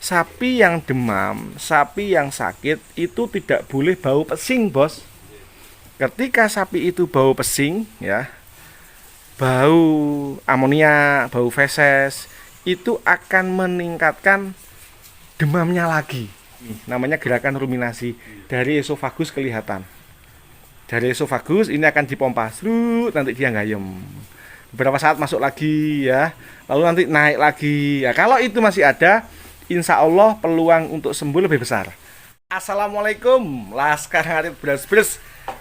Sapi yang demam, sapi yang sakit itu tidak boleh bau pesing, Bos. Ketika sapi itu bau pesing, ya, bau amonia, bau feses, itu akan meningkatkan demamnya lagi. Namanya gerakan ruminasi. Dari esofagus kelihatan. Dari esofagus ini akan dipompa, nanti dia ngayem. Beberapa saat masuk lagi, ya, lalu nanti naik lagi. Ya, kalau itu masih ada, insya Allah peluang untuk sembuh lebih besar. Assalamualaikum, Laskar Ngarit Bras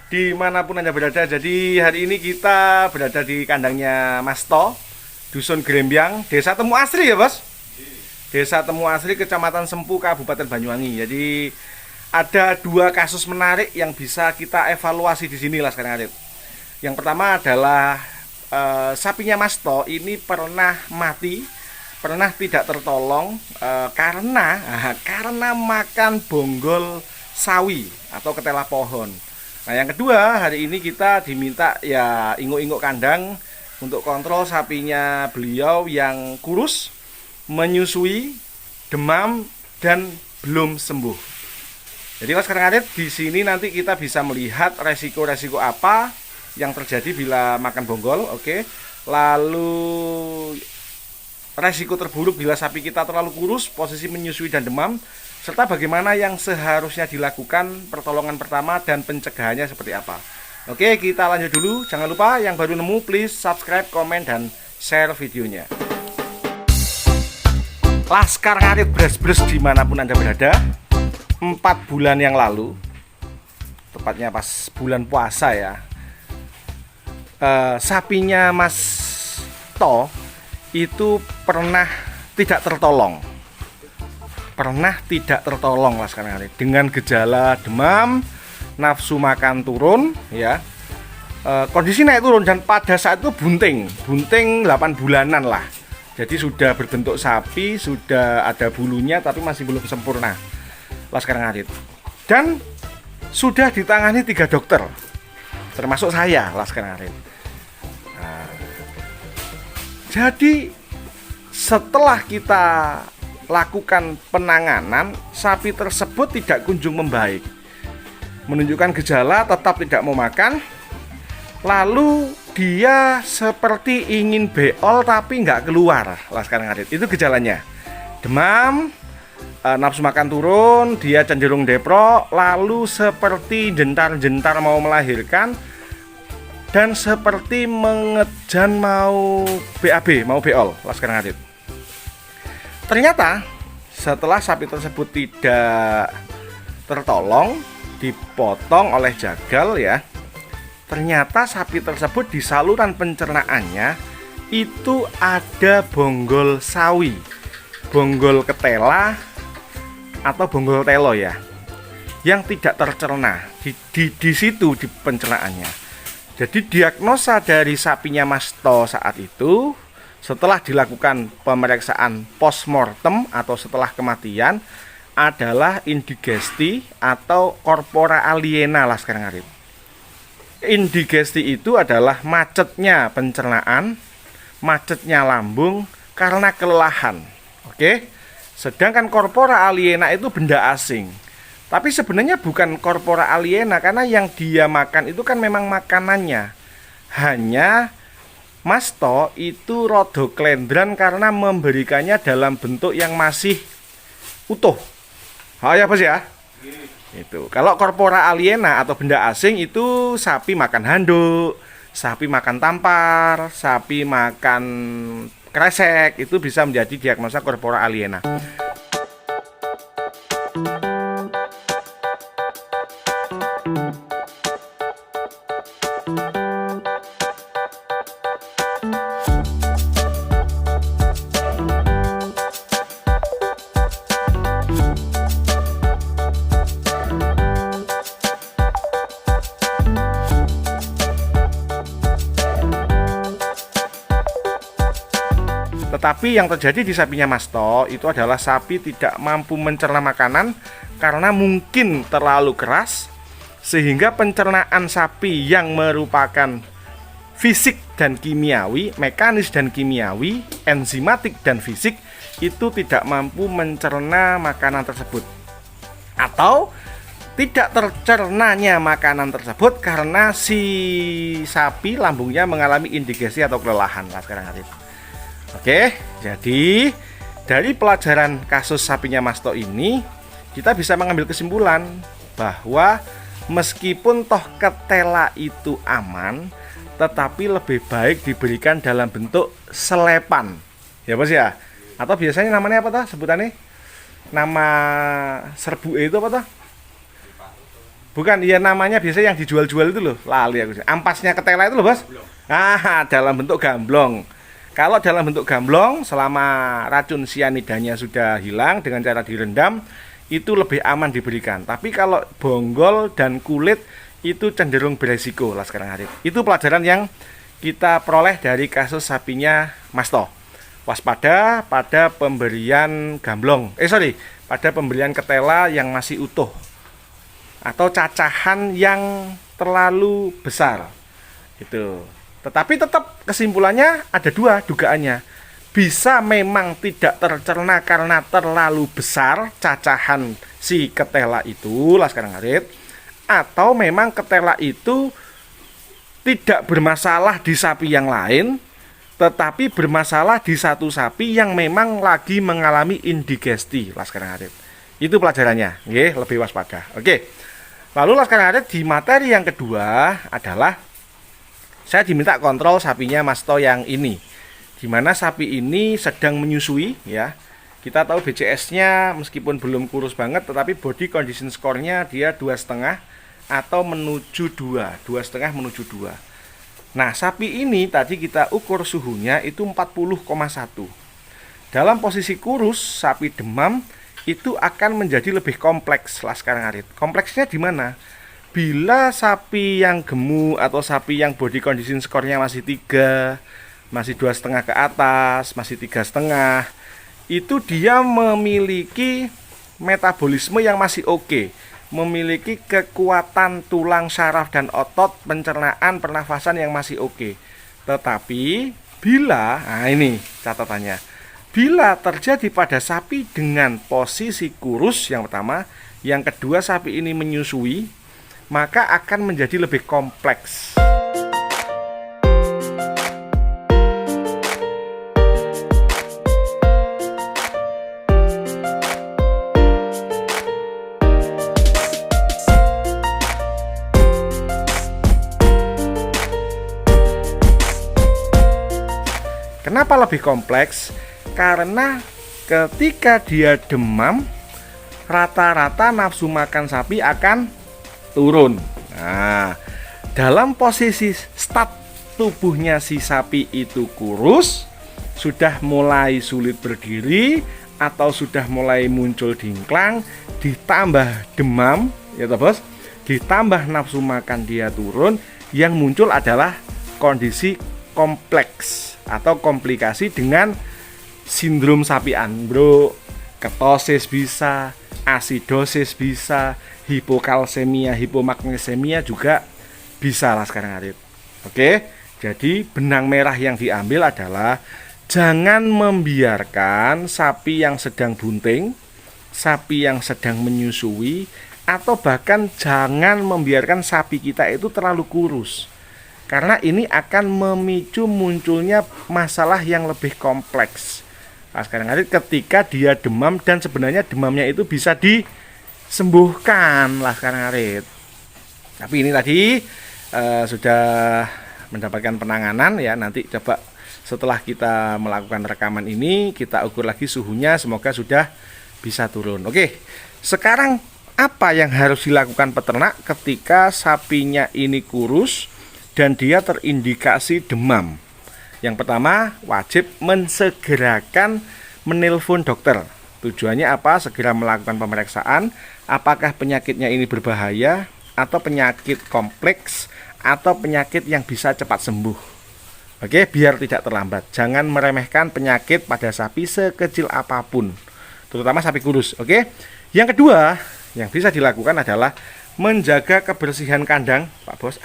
dimanapun Anda berada. Jadi hari ini kita berada di kandangnya Mas To, Dusun Grembyang, Desa Temu Asri, ya Bos. Desa Temu Asri, Kecamatan Sempu, Kabupaten Banyuwangi. Jadi ada dua kasus menarik yang bisa kita evaluasi di sini, Laskar Ngarit. Yang pertama adalah sapinya Mas To ini pernah mati, pernah tidak tertolong karena makan bonggol sawi atau ketela pohon. Nah, yang kedua, hari ini kita diminta ya inguk-inguk kandang untuk kontrol sapinya beliau yang kurus, menyusui, demam, dan belum sembuh. Jadi Mas Ngarit, di sini nanti kita bisa melihat resiko-resiko apa yang terjadi bila makan bonggol, oke. Lalu resiko terburuk bila sapi kita terlalu kurus, posisi menyusui dan demam, serta bagaimana yang seharusnya dilakukan pertolongan pertama dan pencegahannya seperti apa. Oke, kita lanjut dulu. Jangan lupa yang baru nemu, please subscribe, komen, dan share videonya. Laskar Ngarit Bras dimanapun Anda berada, 4 bulan yang lalu, tepatnya pas bulan puasa ya, sapinya Mas To itu pernah tidak tertolong. Laskar Ngarit, dengan gejala demam, nafsu makan turun, ya, kondisi naik turun, dan pada saat itu bunting 8 bulanan lah. Jadi sudah berbentuk sapi, sudah ada bulunya, tapi masih belum sempurna, Laskar Ngarit. Dan sudah ditangani 3 dokter, termasuk saya, Laskar Ngarit. Nah, jadi setelah kita lakukan penanganan, sapi tersebut tidak kunjung membaik, menunjukkan gejala tetap tidak mau makan. Lalu dia seperti ingin beol tapi nggak keluar, Laskar Ngarit. Itu gejalanya. Demam, nafsu makan turun, dia cenderung deprok, lalu seperti jentar-jentar mau melahirkan, dan seperti mengejan mau BAB, mau beol, Laskar Ngarit. Ternyata setelah sapi tersebut tidak tertolong, dipotong oleh jagal, ya, ternyata sapi tersebut di saluran pencernaannya itu ada bonggol sawi, bonggol ketela atau bonggol telo, ya, yang tidak tercerna di situ di pencernaannya. Jadi diagnosa dari sapinya Mas To saat itu, setelah dilakukan pemeriksaan postmortem atau setelah kematian, adalah indigesti atau corpora aliena, Laskar Ngarit. Indigesti itu adalah macetnya pencernaan, macetnya lambung karena kelelahan. Oke. Sedangkan corpora aliena itu benda asing. Tapi sebenarnya bukan corpora aliena, karena yang dia makan itu kan memang makanannya. Hanya Mas To itu rodo klendran karena memberikannya dalam bentuk yang masih utuh. Oh ya Bos ya. Itu. Kalau corpora aliena atau benda asing itu sapi makan handuk, sapi makan tampar, sapi makan kresek, itu bisa menjadi diagnosa corpora aliena. Tetapi yang terjadi di sapinya Mas To itu adalah sapi tidak mampu mencerna makanan karena mungkin terlalu keras, sehingga pencernaan sapi yang merupakan fisik dan kimiawi, mekanis dan kimiawi, enzimatik dan fisik, itu tidak mampu mencerna makanan tersebut, atau tidak tercernanya makanan tersebut karena si sapi lambungnya mengalami indigesti atau kelelahan. Nah, sekarang hari. Oke, jadi dari pelajaran kasus sapinya Mas To ini, kita bisa mengambil kesimpulan bahwa meskipun toh ketela itu aman, tetapi lebih baik diberikan dalam bentuk selepan, ya Bos ya. Atau biasanya namanya apa toh sebutannya? Nama serbu itu apa toh? Bukan, ya namanya biasanya yang dijual-jual itu loh, lali aku. Ampasnya ketela itu loh Bos. Ah, dalam bentuk gamblong. Kalau dalam bentuk gamblong, selama racun sianidanya sudah hilang dengan cara direndam, itu lebih aman diberikan. Tapi kalau bonggol dan kulit itu cenderung beresiko lah sekarang hari. Itu pelajaran yang kita peroleh dari kasus sapinya Mas To. Waspada pada pemberian gamblong. Pada pemberian ketela yang masih utuh atau cacahan yang terlalu besar. Itu. Tetapi tetap kesimpulannya ada dua dugaannya. Bisa memang tidak tercerna karena terlalu besar cacahan si ketela itu, Laskar Ngarit, atau memang ketela itu tidak bermasalah di sapi yang lain, tetapi bermasalah di satu sapi yang memang lagi mengalami indigesti, Laskar Ngarit. Itu pelajarannya, nggih, lebih waspada. Oke. Lalu Laskar Ngarit di materi yang kedua adalah saya diminta kontrol sapinya Mas To yang ini, di mana sapi ini sedang menyusui ya. Kita tahu BCS-nya meskipun belum kurus banget, tetapi body condition score-nya dia 2,5 atau menuju 2,5 menuju 2. Nah, sapi ini tadi kita ukur suhunya itu 40,1. Dalam posisi kurus, sapi demam itu akan menjadi lebih kompleks Laskar Ngarit. Kompleksnya di mana? Bila sapi yang gemuk atau sapi yang body condition score-nya masih 3, masih 2,5 ke atas, masih 3,5, itu dia memiliki metabolisme yang masih oke, memiliki kekuatan tulang, saraf dan otot, pencernaan, pernafasan yang masih oke. Tetapi bila, nah ini catatannya, bila terjadi pada sapi dengan posisi kurus yang pertama, yang kedua sapi ini menyusui, maka akan menjadi lebih kompleks. Kenapa lebih kompleks? Karena ketika dia demam, rata-rata nafsu makan sapi akan turun. Nah, dalam posisi stat tubuhnya si sapi itu kurus, sudah mulai sulit berdiri atau sudah mulai muncul dingklang, ditambah demam, ya toh Bos, ditambah nafsu makan dia turun, yang muncul adalah kondisi kompleks atau komplikasi dengan sindrom sapi ambruk, ketosis bisa, asidosis bisa, hipokalsemia, hipomagnesemia juga bisa Laskar Ngarit. Oke, jadi benang merah yang diambil adalah jangan membiarkan sapi yang sedang bunting, sapi yang sedang menyusui, atau bahkan jangan membiarkan sapi kita itu terlalu kurus. Karena ini akan memicu munculnya masalah yang lebih kompleks Laskar Ngarit ketika dia demam, dan sebenarnya demamnya itu bisa disembuhkan Laskar Ngarit. Tapi ini tadi sudah mendapatkan penanganan ya. Nanti coba setelah kita melakukan rekaman ini, kita ukur lagi suhunya, semoga sudah bisa turun. Oke, sekarang apa yang harus dilakukan peternak ketika sapinya ini kurus dan dia terindikasi demam? Yang pertama, wajib mensegerakan menelpon dokter. Tujuannya apa? Segera melakukan pemeriksaan apakah penyakitnya ini berbahaya atau penyakit kompleks atau penyakit yang bisa cepat sembuh. Oke, biar tidak terlambat. Jangan meremehkan penyakit pada sapi sekecil apapun, terutama sapi kurus. Oke. Yang kedua yang bisa dilakukan adalah menjaga kebersihan kandang, Pak Bos.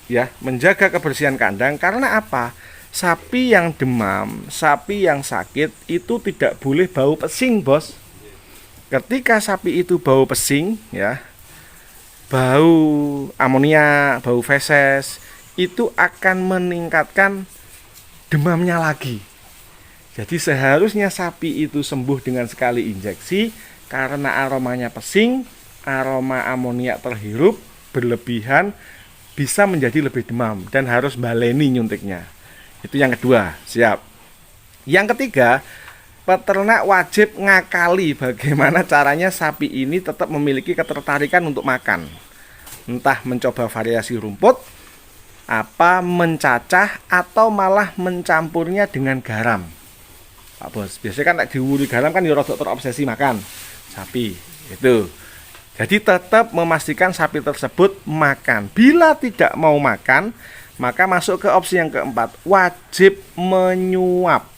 Ya, menjaga kebersihan kandang. Karena apa? sapi yang demam, sapi yang sakit itu tidak boleh bau pesing, Bos. Ketika sapi itu bau pesing ya, bau amonia, bau feses, itu akan meningkatkan demamnya lagi. Jadi seharusnya sapi itu sembuh dengan sekali injeksi, karena aromanya pesing, aroma amonia terhirup berlebihan bisa menjadi lebih demam dan harus baleni nyuntiknya. Itu yang kedua, siap. Yang ketiga, peternak wajib ngakali bagaimana caranya sapi ini tetap memiliki ketertarikan untuk makan. Entah mencoba variasi rumput, apa mencacah, atau malah mencampurnya dengan garam. Pak Bos, biasanya kan diwuri garam kan rodok terobsesi makan sapi itu. Jadi tetap memastikan sapi tersebut makan. Bila tidak mau makan, maka masuk ke opsi yang keempat, wajib menyuap.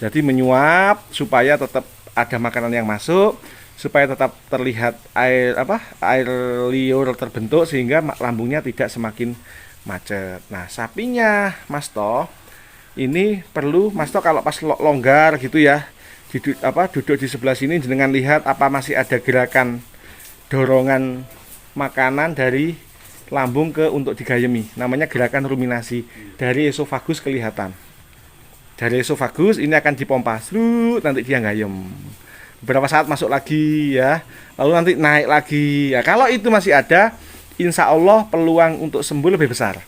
Jadi menyuap supaya tetap ada makanan yang masuk, supaya tetap terlihat air liur terbentuk sehingga lambungnya tidak semakin macet. Nah, sapinya Mas Toh ini perlu Mas Toh kalau pas longgar gitu ya, duduk di sebelah sini jenengan lihat apa masih ada gerakan dorongan makanan dari lambung ke untuk digayemi. Namanya gerakan ruminasi. Dari esofagus kelihatan. Dari esofagus ini akan dipompa, nanti dia gayem. Beberapa saat masuk lagi ya, lalu nanti naik lagi. Ya, kalau itu masih ada, insya Allah peluang untuk sembuh lebih besar.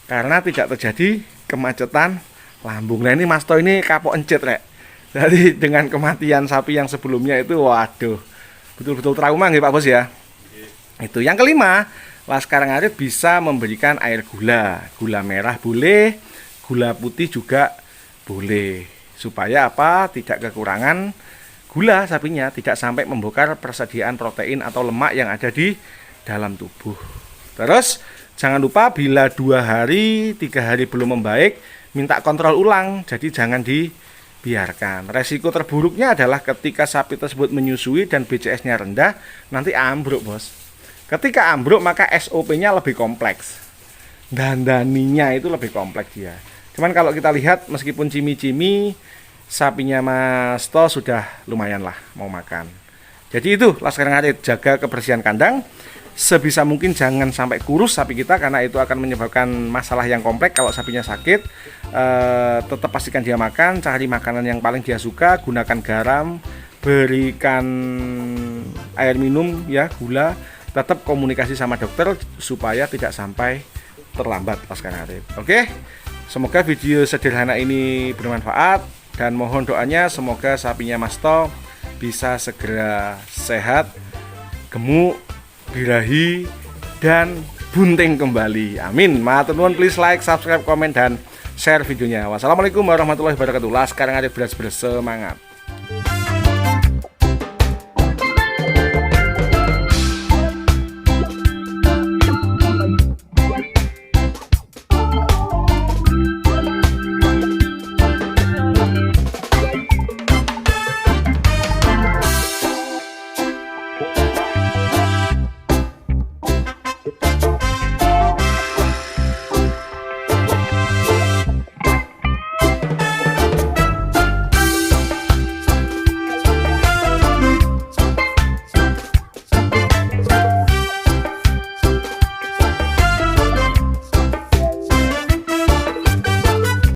Karena tidak terjadi kemacetan lambung. Nah ini Mas Toh ini kapok encet rek. Jadi dengan kematian sapi yang sebelumnya itu waduh, betul-betul trauma nggih Pak Bos ya. Itu yang kelima, Laskar Ngarit bisa memberikan air gula. Gula merah boleh, gula putih juga boleh. Supaya apa? Tidak kekurangan gula sapinya, tidak sampai membongkar persediaan protein atau lemak yang ada di dalam tubuh. Terus jangan lupa bila 2 hari, 3 hari belum membaik, minta kontrol ulang, jadi jangan dibiarkan. Resiko terburuknya adalah ketika sapi tersebut menyusui dan BCS-nya rendah, nanti ambruk Bos. Ketika ambruk maka SOP-nya lebih kompleks, dandaninya itu lebih kompleks dia. Cuman kalau kita lihat meskipun cimi-cimi, sapinya Mas Toh sudah lumayan lah mau makan. Jadi itu Laskar Ngarit, jaga kebersihan kandang. Sebisa mungkin jangan sampai kurus sapi kita, karena itu akan menyebabkan masalah yang kompleks. Kalau sapinya sakit, tetap pastikan dia makan, cari makanan yang paling dia suka, gunakan garam, berikan air minum ya, gula, tetap komunikasi sama dokter supaya tidak sampai terlambat Laskar Ngarit. Oke, semoga video sederhana ini bermanfaat dan mohon doanya semoga sapinya Mas Toh bisa segera sehat, gemuk, birahi, dan bunting kembali. Amin. Matur nuwun, please like, subscribe, komen, dan share videonya. Wassalamualaikum warahmatullahi wabarakatuh. Laskar Ngarit beras-beras semangat.